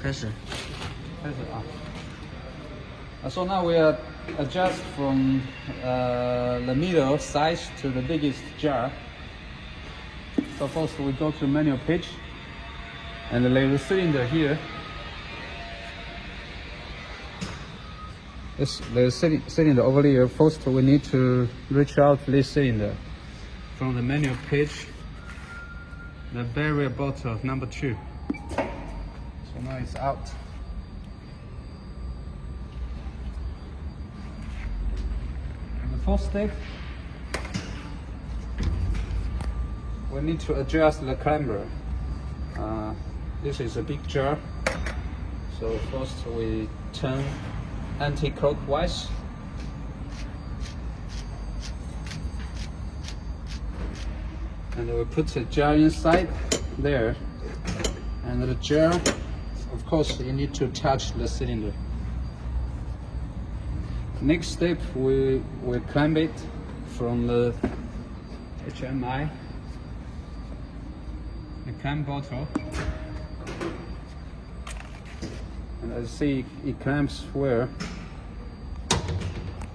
开始。So now we adjust from the middle size to the biggest jar. So first we go to manual page, and there's a cylinder here. There's a cylinder over here. First we need to reach out this cylinder from the manual page, the barrier bottle number 2. So now it's out. And the first step, we need to adjust the clamber. This is a big jar, so first we turn anti-clockwise. And we put the jar inside there, and the jar, of course, you need to touch the cylinder. Next step, we clamp it from the HMI, the clamp bottle, and as you see, it clamps where.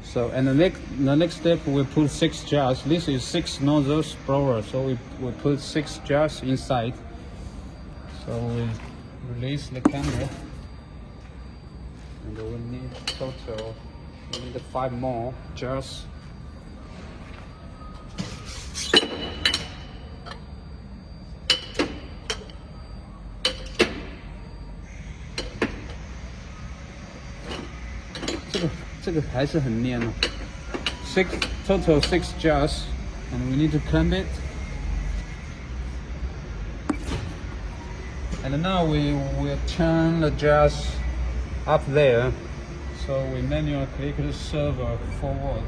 So, and the next step, we put 6 jars. This is 6 nozzles blower, so we put 6 jars inside. So we release the clamber, and we need total. We need 5 more jars. Total 6 jars, and we need to clamp it. And now we will turn the jars up there, so we manually click the servo forward.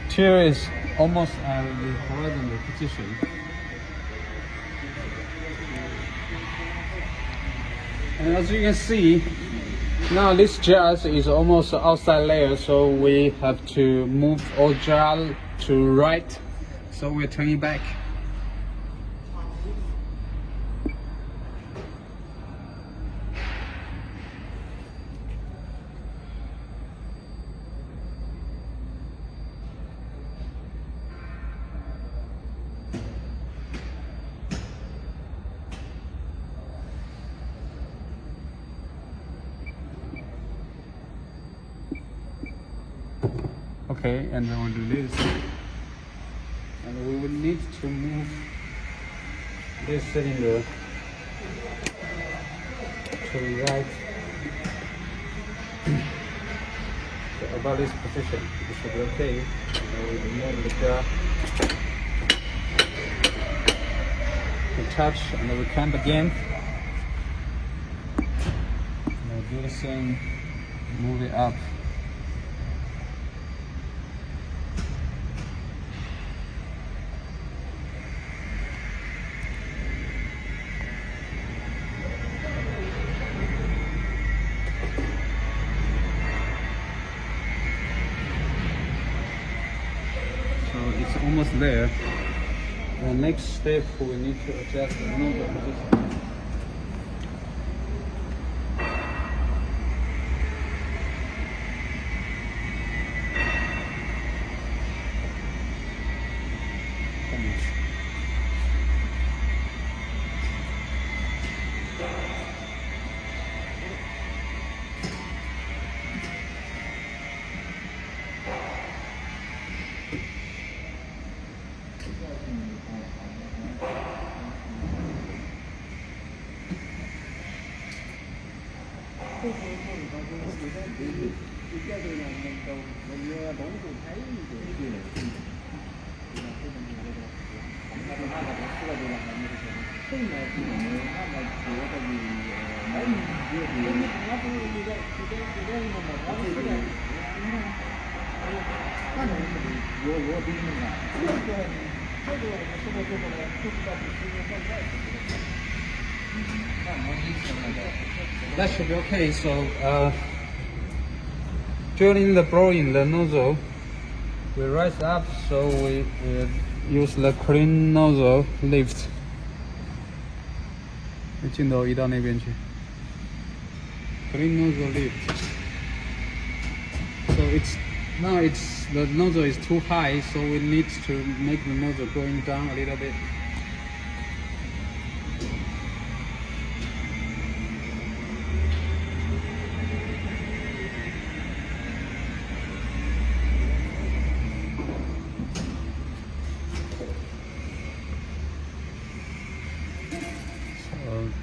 Here is almost at the horizontal position. And as you can see, now this jar is almost outside layer, so we have to move all jar to right. So we're turning back. Okay, and then we'll do this, and we will need to move this cylinder to the right. So about this position, it should be okay. And we remove the jar, we touch, and then we clamp again, and we'll do the same, move it up. It's almost there. The next step, we need to adjust the nozzle position. That should be okay. So during the blowing the nozzle, we rise up, so we use the clean nozzle lift. 镜头移到那边去。Clean nozzle lift. So the nozzle is too high, so we need to make the nozzle going down a little bit.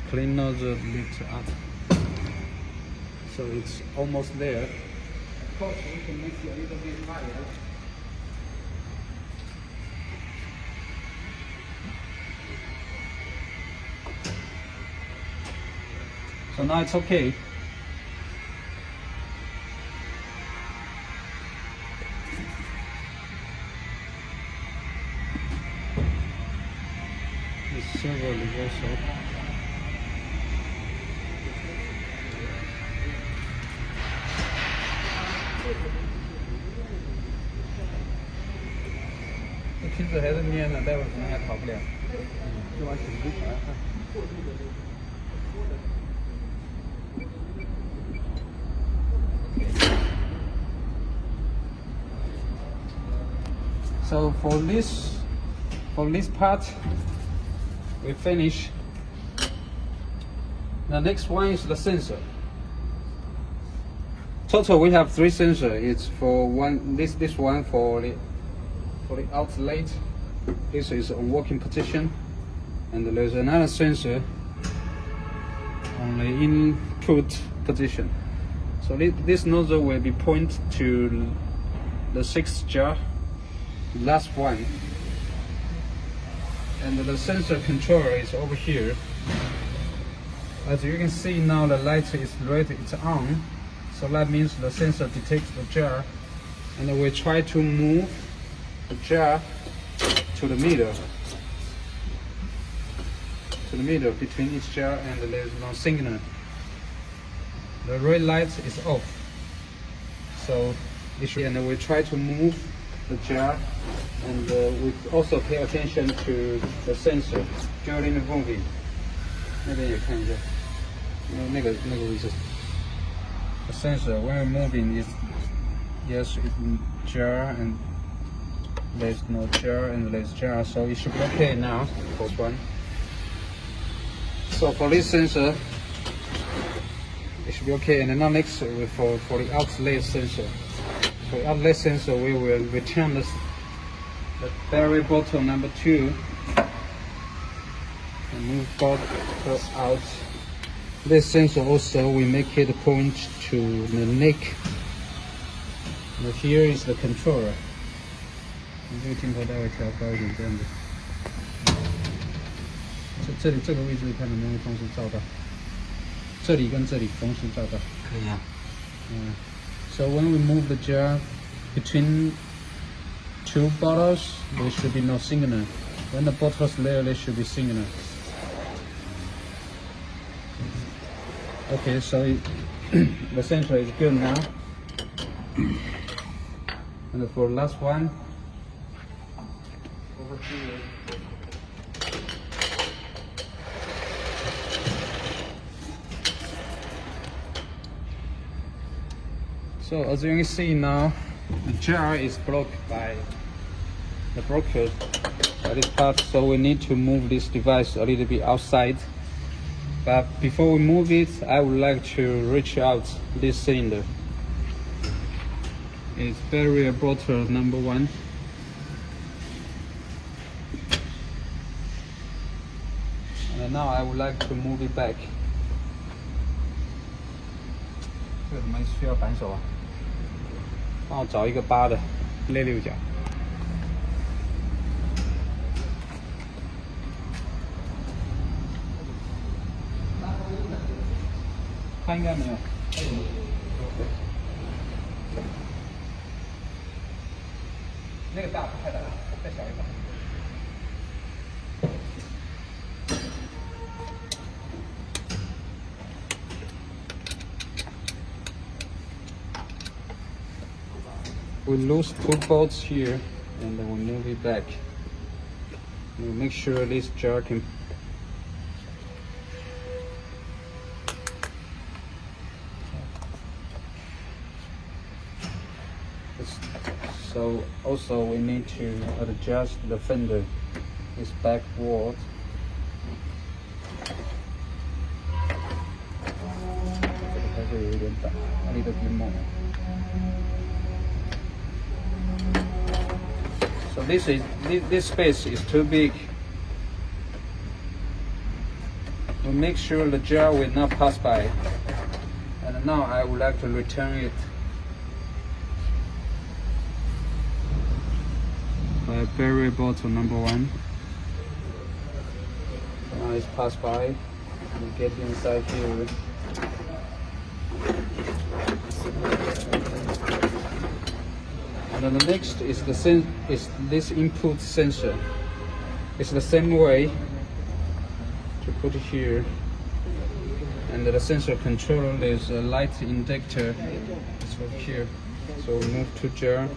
Clean nozzle lift up. So it's almost there. Of course, we can make it a little bit higher. So now it's okay. There's several also.其实还是粘的，待会儿可能还逃不了。就往洗衣机上看。So for this part, we finish. The next one is the sensor. Total, we have 3 sensors. It's for this one for the outlet. This is on working position, and there's another sensor on the input position. So this nozzle will be pointed to the 6th jar, last one, and the sensor controller is over here. As you can see now, the light is red, it's on, so that means the sensor detects the jar, and we try to move the jar to the middle between each jar, and there is no signal. The red light is off, so and we try to move the jar, and we also pay attention to the sensor during the moving. 那边也看一下，那个位置。The sensor when we're moving is yes, it's jar, and there's no jar, and there's jar, so it should be okay now. First one. So for this sensor, it should be okay. And now next for the outlet sensor. For the outlet sensor, we will return the battery bottle number 2 and move bottle out. This sensor also we make it point to the neck. And here is the controller. 你这个镜头待会调高一点，这样子。这里这个位置看能不能同时照到，这里跟这里同时照到。可以啊。So when we move the jar between 2 bottles, there should be no signal. When the bottles there should be signal. Okay, so the sensor is good now. And for the last one, over here. So as you can see now, the jar is blocked by the broker by this part, so we need to move this device a little bit outside. But before we move it, I would like to reach out this cylinder. It's barrier bottle number 1. And now I would like to move it back. 这个怎么需要扳手啊？帮我找一个8的内6角。他应该没有。那个大不太大，再小一把。we lose 2 bolts here, and then we move it back. We make sure this jar can. So also we need to adjust the fender, this back wall. A little bit more. So this space is too big. We make sure the jar will not pass by. And now I would like to return it by very bottom number 1. Now it's passed by. We get inside here. And then the next is this input sensor. It's the same way to put it here. And the sensor controller is a light inductor. It's over here. So we move to jar.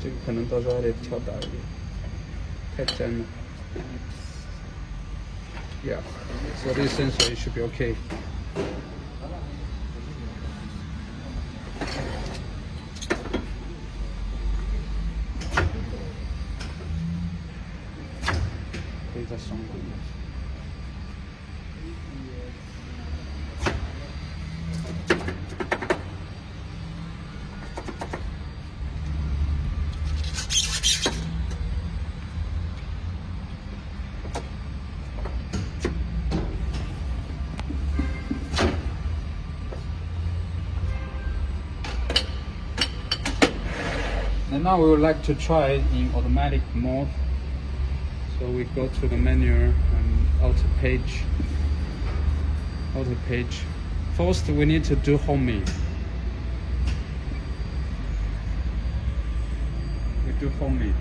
这个可能到时候还得调大一点，太尖了。Yeah, so this sensor should be okay. And now we would like to try it in automatic mode. So we go to the menu and auto page. First we need to do homing. We do homing.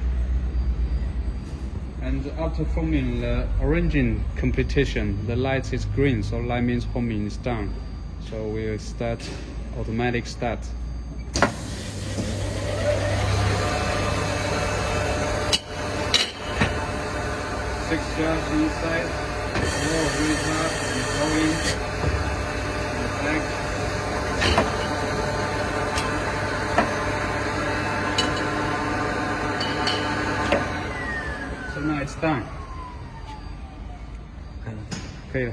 And after homing, the origin completion, the light is green, so that means homing is done. So we'll start automatic start. 6 jars inside, more retard and going in the back. So now it's done. 可以了。